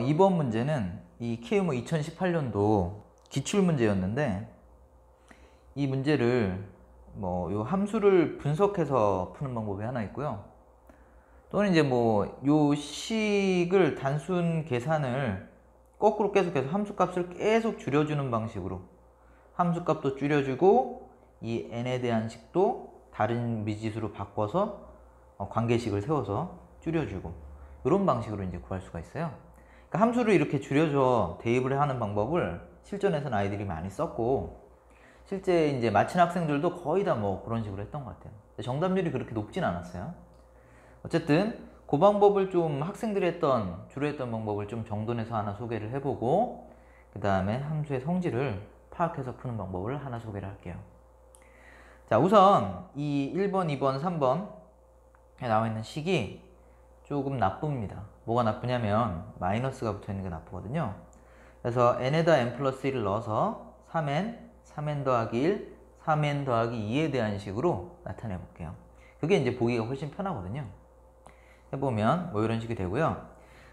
이번 문제는 이 KMO 2018년도 기출문제였는데, 이 문제를 요 함수를 분석해서 푸는 방법이 하나 있고요. 또는 이제 요 식을 단순 계산을 거꾸로 계속해서 함수값을 계속 줄여주는 방식으로 함수값도 줄여주고 이 n에 대한 식도 다른 미지수로 바꿔서 관계식을 세워서 줄여주고, 이런 방식으로 이제 구할 수가 있어요. 그러니까 함수를 이렇게 줄여줘 대입을 하는 방법을 실전에서는 아이들이 많이 썼고, 실제 이제 마친 학생들도 거의 다 그런 식으로 했던 것 같아요. 정답률이 그렇게 높진 않았어요. 어쨌든 그 방법을 좀 학생들이 주로 했던 방법을 좀 정돈해서 하나 소개를 해보고, 그 다음에 함수의 성질을 파악해서 푸는 방법을 하나 소개를 할게요. 자, 우선 이 1번, 2번, 3번에 나와 있는 식이 조금 나쁩니다. 뭐가 나쁘냐면 마이너스가 붙어 있는 게 나쁘거든요. 그래서 n에다 n 플러스 1을 넣어서 3n, 3n 더하기 1, 3n 더하기 2에 대한 식으로 나타내 볼게요. 그게 이제 보기가 훨씬 편하거든요. 해보면 이런 식이 되고요.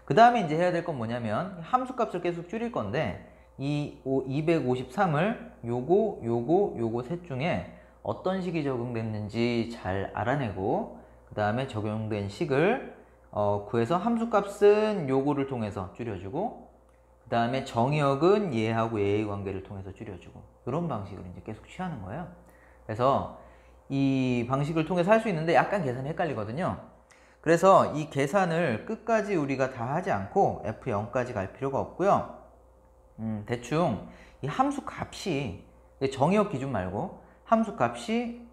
그 다음에 이제 해야 될 건 뭐냐면 함수값을 계속 줄일 건데, 이 253을 요거 셋 중에 어떤 식이 적용됐는지 잘 알아내고, 그 다음에 적용된 식을 구해서 함수값은 요거를 통해서 줄여주고, 그 다음에 정의역은 얘하고 얘의 관계를 통해서 줄여주고, 이런 방식을 이제 계속 취하는 거예요. 그래서 이 방식을 통해서 할 수 있는데 약간 계산이 헷갈리거든요. 그래서 이 계산을 끝까지 우리가 다 하지 않고 F0까지 갈 필요가 없고요. 대충 이 함수 값이, 정의역 기준 말고 함수 값이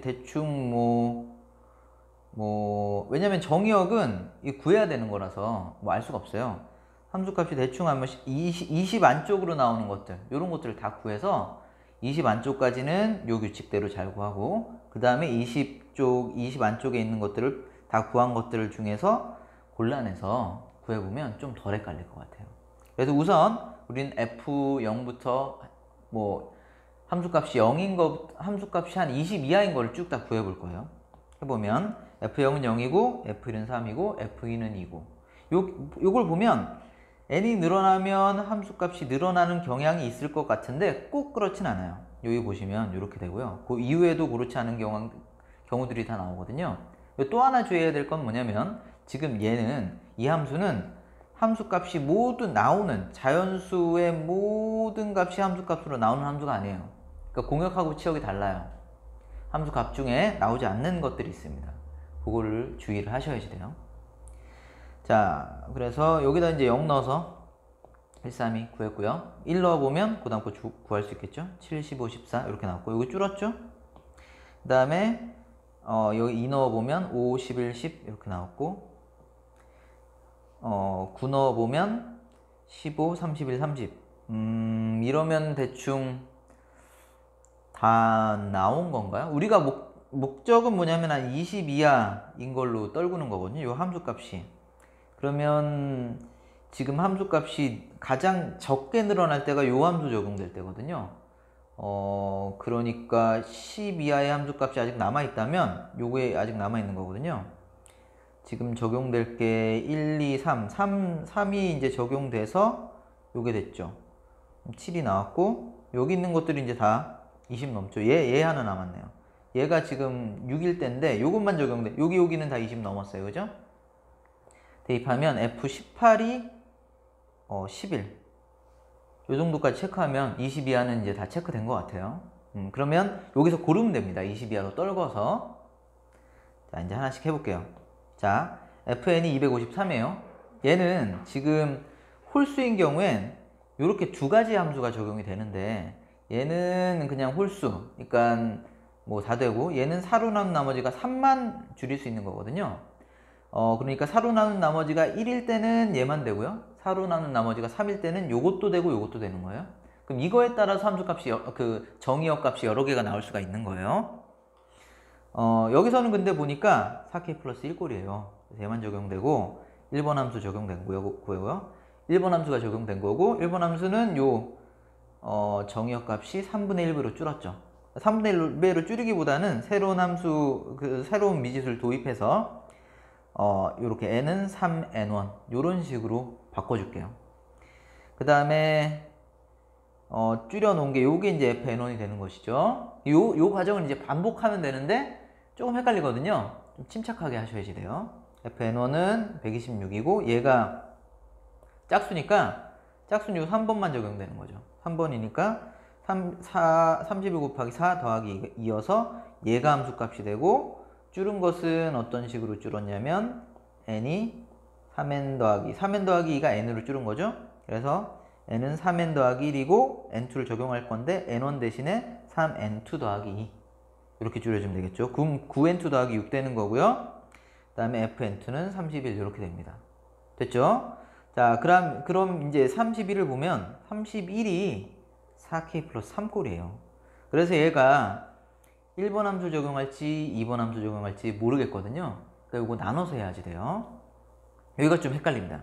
대충 왜냐면 정의역은 구해야 되는 거라서 알 수가 없어요. 함수값이 대충 하면 20 안쪽으로 나오는 것들, 이런 것들을 다 구해서 20 안쪽까지는 요 규칙대로 잘 구하고, 그 다음에 20 안쪽에 있는 것들을 다 구한 것들 중에서 골라내서 구해보면 좀 덜 헷갈릴 것 같아요. 그래서 우선 우린 F0부터 함수값이 0인 함수값이 한 20 이하인 거를 쭉 다 구해볼 거예요. 해보면 F0은 0이고 F1은 3이고 F2는 2고, 요걸 보면 n이 늘어나면 함수값이 늘어나는 경향이 있을 것 같은데 꼭 그렇진 않아요. 여기 보시면 이렇게 되고요. 그 이후에도 그렇지 않은 경우들이 다 나오거든요. 또 하나 주의해야 될 건 뭐냐면, 지금 이 함수는 함수값이 모두 나오는, 자연수의 모든 값이 함수값으로 나오는 함수가 아니에요. 그러니까 공역하고 치역이 달라요. 함수값 중에 나오지 않는 것들이 있습니다. 그거를 주의를 하셔야지 돼요. 자, 그래서 여기다 이제 0 넣어서 1, 3, 2 구했고요. 1 넣어보면 그 다음 거 구할 수 있겠죠? 7, 15, 14 이렇게 나왔고, 여기 줄었죠? 그 다음에 여기 2 넣어보면 5, 11, 10 이렇게 나왔고, 9 넣어보면 15, 31, 30 이러면 대충 다 나온 건가요? 우리가 목적은 뭐냐면 한 20 이하인 걸로 떨구는 거거든요. 이 함수값이. 그러면 지금 함수값이 가장 적게 늘어날 때가 요 함수 적용될 때거든요. 그러니까 10 이하의 함수값이 아직 남아있다면 요게 아직 남아있는 거거든요. 지금 적용될 게 1, 2, 3이 이제 적용돼서 요게 됐죠. 7이 나왔고, 여기 있는 것들이 이제 다 20 넘죠. 얘 하나 남았네요. 얘가 지금 6일 때인데 요것만 적용돼. 여기는 다 20 넘었어요. 그죠? 대입하면 F18이 11. 요 정도까지 체크하면 20 이하는 이제 다 체크된 것 같아요. 그러면 여기서 고르면 됩니다. 20 이하로 떨궈서. 자, 이제 하나씩 해볼게요. 자, fn이 253이에요. 얘는 지금 홀수인 경우엔 이렇게 두 가지 함수가 적용이 되는데, 얘는 그냥 홀수, 그러니까 다 되고, 얘는 사로 나눈 나머지가 3만 줄일 수 있는 거거든요. 그러니까 사로 나눈 나머지가 1일 때는 얘만 되고요. 사로 나눈 나머지가 3일 때는 요것도 되고 요것도 되는 거예요. 그럼 이거에 따라서 함수값이 정의역 값이 여러 개가 나올 수가 있는 거예요. 여기서는 근데 보니까 4k 플러스 1꼴이에요. 그래서 얘만 적용되고 1번 함수 적용된 거고요. 1번 함수가 적용된 거고, 1번 함수는 정의역 값이 3분의 1배로 줄었죠. 3분의 1배로 줄이기보다는 새로운 함수, 새로운 미지수를 도입해서 요렇게 n은 3n1 요런 식으로 바꿔줄게요. 그 다음에 줄여놓은 게 요게 이제 fn1이 되는 것이죠. 요 과정을 이제 반복하면 되는데 조금 헷갈리거든요. 좀 침착하게 하셔야지 돼요. fn1은 126이고 얘가 짝수니까 짝수는 요 3번만 적용되는 거죠. 3번이니까 32 곱하기 4 더하기 2여서 얘가 함수값이 되고 줄은 것은 어떤 식으로 줄었냐면 n이 3n 더하기 2가 n으로 줄은 거죠. 그래서 n은 3n 더하기 1이고 n2를 적용할 건데 n1 대신에 3n2 더하기 2 이렇게 줄여주면 되겠죠. 그럼 9n2 더하기 6 되는 거고요. 그 다음에 fn2는 31 이렇게 됩니다. 됐죠? 자, 그럼 이제 31을 보면 31이 4k 플러스 3꼴이에요. 그래서 얘가 1번 함수 적용할지 2번 함수 적용할지 모르겠거든요. 그러니까 이거 나눠서 해야지 돼요. 여기가 좀 헷갈립니다.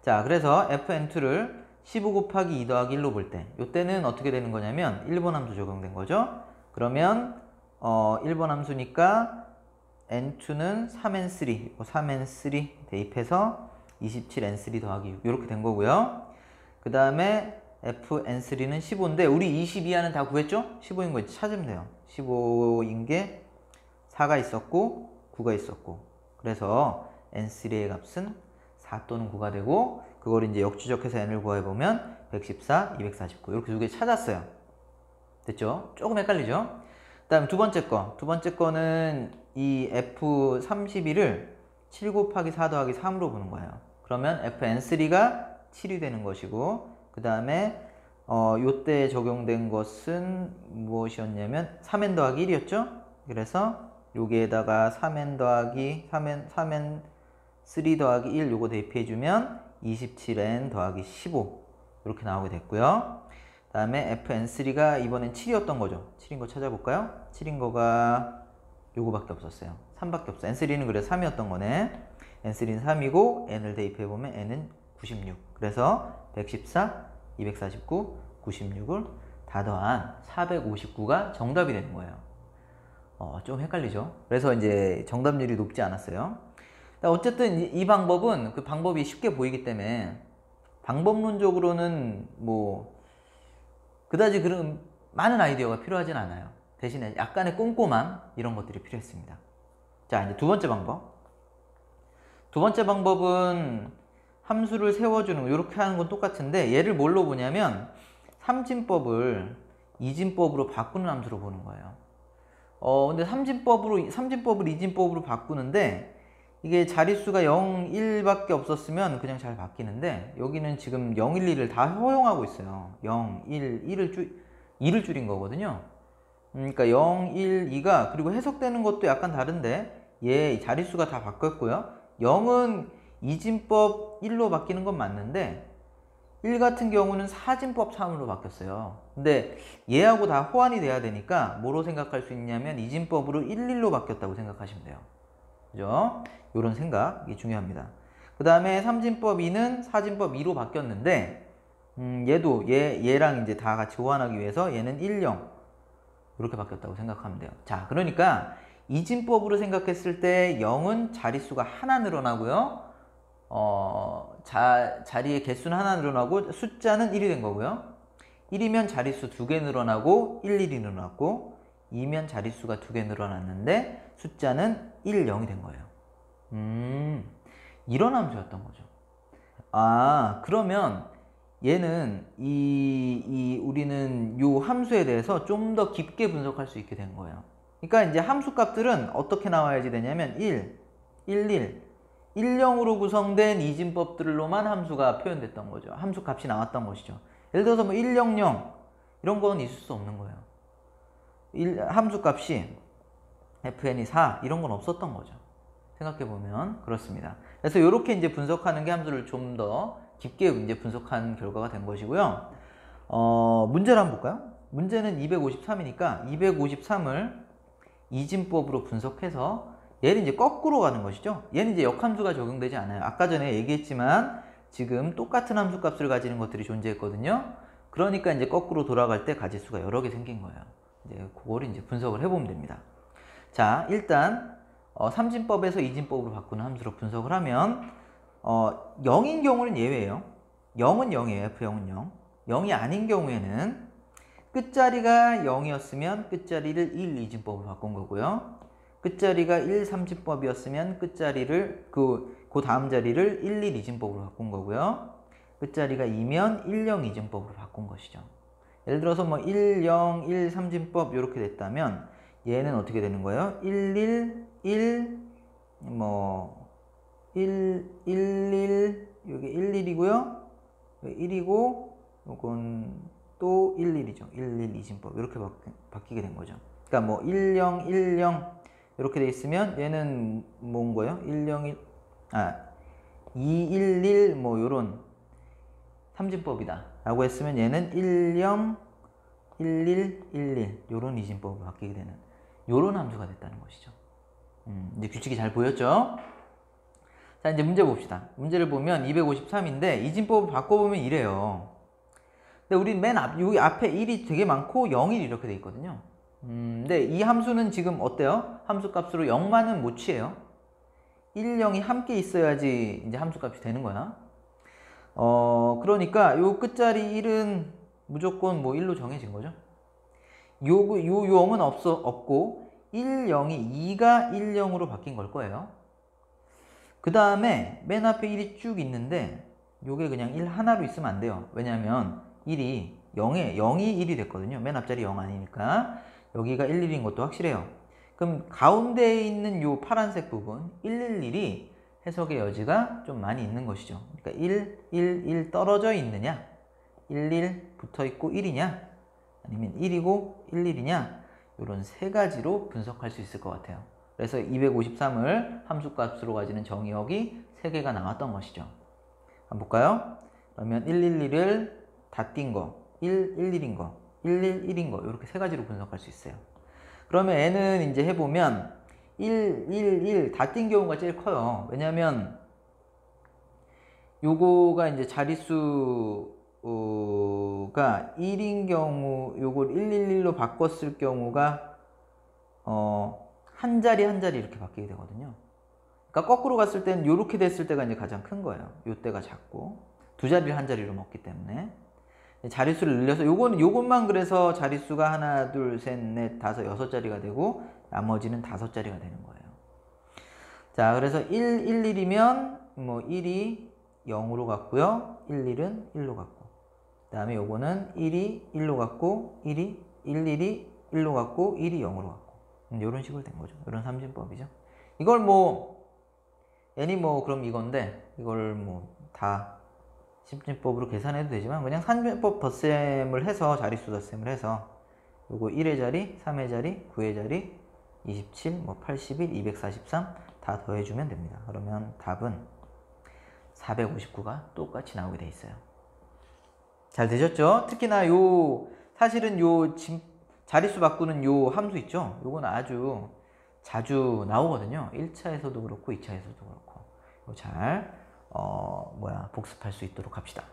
자, 그래서 fn2를 15 곱하기 2 더하기 1로 볼 때 이때는 어떻게 되는 거냐면 1번 함수 적용된 거죠. 그러면 1번 함수니까 n2는 3n3 3n3 대입해서 27n3 더하기 6 이렇게 된 거고요. 그 다음에 fn3는 15인데 우리 22하는 다 구했죠? 15인 거 찾으면 돼요. 15인 게 4가 있었고 9가 있었고 그래서 n3의 값은 4 또는 9가 되고 그걸 이제 역추적해서 n을 구해보면 114, 249 이렇게 두 개 찾았어요. 됐죠? 조금 헷갈리죠? 그 다음 두 번째 거는 이 f31을 7 곱하기 4 더하기 3으로 보는 거예요. 그러면 fn3가 7이 되는 것이고 그 다음에 요때 적용된 것은 무엇이었냐면 3n 더하기 1이었죠? 그래서 여기에다가 3n 3n3 더하기 1 요거 대입해주면 27n 더하기 15 이렇게 나오게 됐고요. 그 다음에 fn3가 이번엔 7이었던 거죠. 7인 거 찾아볼까요? 7인 거가 요거밖에 없었어요. 3밖에 없어. n3는 그래서 3이었던 거네. n3는 3이고 n을 대입해보면 n은 96. 그래서 114, 249, 96을 다 더한 459가 정답이 되는 거예요. 좀 헷갈리죠? 그래서 이제 정답률이 높지 않았어요. 어쨌든 이 방법은 그 방법이 쉽게 보이기 때문에 방법론적으로는 뭐 그다지 그런 많은 아이디어가 필요하진 않아요. 대신에 약간의 꼼꼼함 이런 것들이 필요했습니다. 자, 이제 두 번째 방법. 두 번째 방법은 함수를 세워주는 거 이렇게 하는 건 똑같은데 얘를 뭘로 보냐면 삼진법을 이진법으로 바꾸는 함수로 보는 거예요. 근데 삼진법을 이진법으로 바꾸는데 이게 자릿수가 0, 1밖에 없었으면 그냥 잘 바뀌는데 여기는 지금 0, 1, 2를 다 허용하고 있어요. 0, 1, 2를 줄인 거거든요. 그러니까 0, 1, 2가 그리고 해석되는 것도 약간 다른데 얘 자릿수가 다 바뀌었고요. 0은 이진법 1로 바뀌는 건 맞는데 1 같은 경우는 사진법 3으로 바뀌었어요. 근데 얘하고 다 호환이 돼야 되니까 뭐로 생각할 수 있냐면 이진법으로 1, 1로 바뀌었다고 생각하시면 돼요. 그죠? 이런 생각이 중요합니다. 그 다음에 삼진법 2는 사진법 2로 바뀌었는데 얘도 얘랑 이제 다 같이 호환하기 위해서 얘는 1, 0 이렇게 바뀌었다고 생각하면 돼요. 자, 그러니까 이진법으로 생각했을 때 0은 자릿수가 하나 늘어나고요. 자리의 개수는 하나 늘어나고 숫자는 1이 된 거고요. 1이면 자릿수 2개 늘어나고 1, 1이 늘어났고 2면 자릿수가 2개 늘어났는데 숫자는 1, 0이 된 거예요. 이런 함수였던 거죠. 아, 그러면 얘는 우리는 이 함수에 대해서 좀 더 깊게 분석할 수 있게 된 거예요. 그러니까 이제 함수 값들은 어떻게 나와야지 되냐면 1, 1, 0으로 구성된 이진법들로만 함수가 표현됐던 거죠. 함수 값이 나왔던 것이죠. 예를 들어서 뭐 1, 0, 0 이런 건 있을 수 없는 거예요. 함수 값이 fn이 4 이런 건 없었던 거죠. 생각해보면 그렇습니다. 그래서 이렇게 이제 분석하는 게 함수를 좀 더 깊게 이제 분석한 결과가 된 것이고요. 문제를 한번 볼까요? 문제는 253이니까 253을 이진법으로 분석해서 얘는 이제 거꾸로 가는 것이죠. 얘는 이제 역함수가 적용되지 않아요. 아까 전에 얘기했지만 지금 똑같은 함수 값을 가지는 것들이 존재했거든요. 그러니까 이제 거꾸로 돌아갈 때 가지수가 여러 개 생긴 거예요. 이제 그걸 이제 분석을 해보면 됩니다. 자, 일단 삼진법에서 이진법으로 바꾸는 함수로 분석을 하면 0인 경우는 예외예요. 0은 0이에요. F0은 0. 0이 아닌 경우에는 끝자리가 0이었으면 끝자리를 1 이진법으로 바꾼 거고요. 끝자리가 1 삼진법이었으면 끝자리를 그 다음 자리를 1 1 이진법으로 바꾼 거고요. 끝자리가 2면 1 0 이진법으로 바꾼 것이죠. 예를 들어서 뭐 1 0 1 삼진법 이렇게 됐다면 얘는 어떻게 되는 거예요? 1 1 1 뭐 1 1 여기 1 1이고요. 1이고 요건 또 1 1이죠. 1 1 이진법 이렇게 바뀌게 된 거죠. 그러니까 뭐 1 0 1 0 이렇게 돼 있으면 얘는 뭔 거예요? 1 0 1 2 1 1 뭐 요런 삼진법이다 라고 했으면 얘는 1 0 1 1 1 1 요런 이진법으로 바뀌게 되는 요런 함수가 됐다는 것이죠. 이제 규칙이 잘 보였죠? 자, 이제 문제 봅시다. 문제를 보면 253인데 이진법을 바꿔보면 이래요. 근데 우리 여기 앞에 1이 되게 많고 0, 1 이렇게 돼 있거든요. 근데 이 함수는 지금 어때요? 함수 값으로 0만은 못 취해요. 1, 0이 함께 있어야지 이제 함수 값이 되는 거야. 그러니까 요 끝자리 1은 무조건 뭐 1로 정해진 거죠. 요 0은 없고 1, 0이 2가 1, 0으로 바뀐 걸 거예요. 그 다음에 맨 앞에 1이 쭉 있는데 요게 그냥 1 하나로 있으면 안 돼요. 왜냐면 1이 0이 1이 됐거든요. 맨 앞자리 0 아니니까 여기가 1, 1인 것도 확실해요. 그럼 가운데에 있는 요 파란색 부분 1, 1, 1이 해석의 여지가 좀 많이 있는 것이죠. 그러니까 1, 1, 1 떨어져 있느냐 1, 1 붙어있고 1이냐 아니면 1이고 1, 1이냐 이런 세 가지로 분석할 수 있을 것 같아요. 그래서 253을 함수값으로 가지는 정의역이 3개가 나왔던 것이죠. 한번 볼까요? 그러면 1, 1, 1을 다 띈 거 1, 1, 1인 거 1, 1, 1인 거 이렇게 세 가지로 분석할 수 있어요. 그러면 n은 이제 해보면 1, 1, 1 다 띈 경우가 제일 커요. 왜냐면 요거가 이제 자릿수가 1인 경우 요걸 1, 1, 1로 바꿨을 경우가 한 자리 한 자리 이렇게 바뀌게 되거든요. 그러니까 거꾸로 갔을 때는 이렇게 됐을 때가 이제 가장 큰 거예요. 요때가 작고 두 자리를 한 자리로 먹기 때문에 자릿수를 늘려서 요것만 그래서 자릿수가 하나, 둘, 셋, 넷, 다섯, 6자리가 되고 나머지는 5자리가 되는 거예요. 자, 그래서 1, 1, 1이면 뭐 1이 0으로 갔고요. 1, 1은 1로 갔고. 그 다음에 요거는 1이 1로 갔고 1이 1, 1이 1로 갔고 1이 0으로 갔고. 이런 식으로 된 거죠. 이런 삼진법이죠. 이걸 뭐 n이 뭐 그럼 이건데 이걸 뭐 다 심진법으로 계산해도 되지만 그냥 삼진법 덧셈을 해서 자릿수 덧셈을 해서 요거 1의 자리, 3의 자리, 9의 자리, 27, 뭐 81, 243 다 더해주면 됩니다. 그러면 답은 459가 똑같이 나오게 돼 있어요. 잘 되셨죠? 특히나 사실은 자릿수 바꾸는 요 함수 있죠? 요건 아주 자주 나오거든요. 1차에서도 그렇고 2차에서도 그렇고. 잘 복습할 수 있도록 합시다.